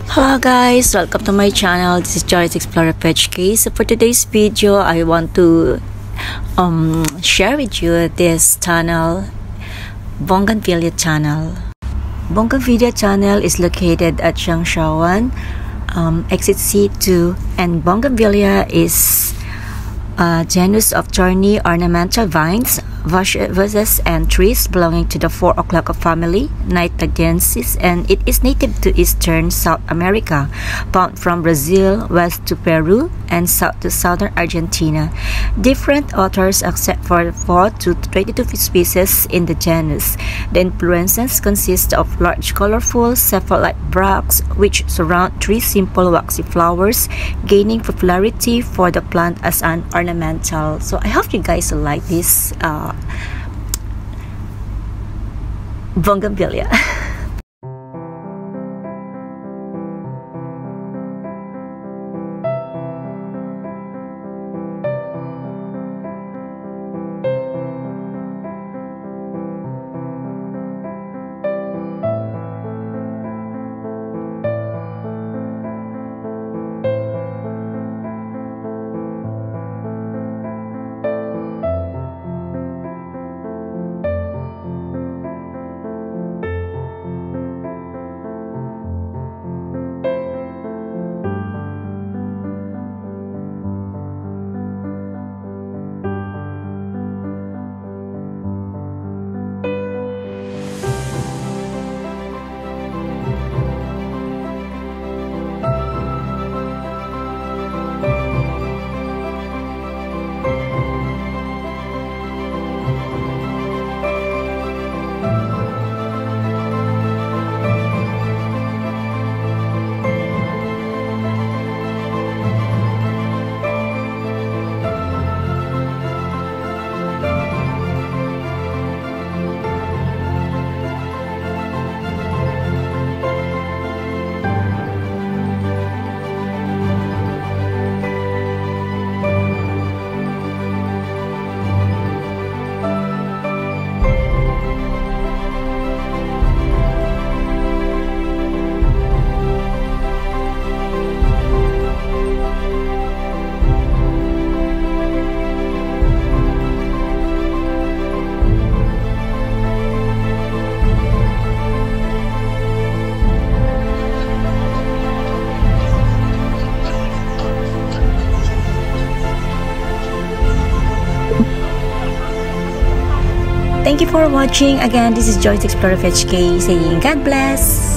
Hello guys, welcome to my channel. This is JOYCE the Explorer Hk. So for today's video, I want to share with you this channel, Boungainvillea channel. Boungainvillea channel is located at Cheung, Sha Wan, exit C2, and Boungainvillea is a genus of thorny ornamental vines, vases, and trees belonging to the 4 o'clock family, Nyctageniaceae, and it is native to eastern South America, found from Brazil west to Peru and south to southern Argentina. Different authors accept for 4 to 22 species in the genus. The inflorescence consists of large colorful cephalite bracts which surround 3 simple waxy flowers, gaining popularity for the plant as an ornamental. So I hope you guys will like this Boungainvillea. Thank you for watching. Again, this is JOYCE the Explorer Hk saying God bless.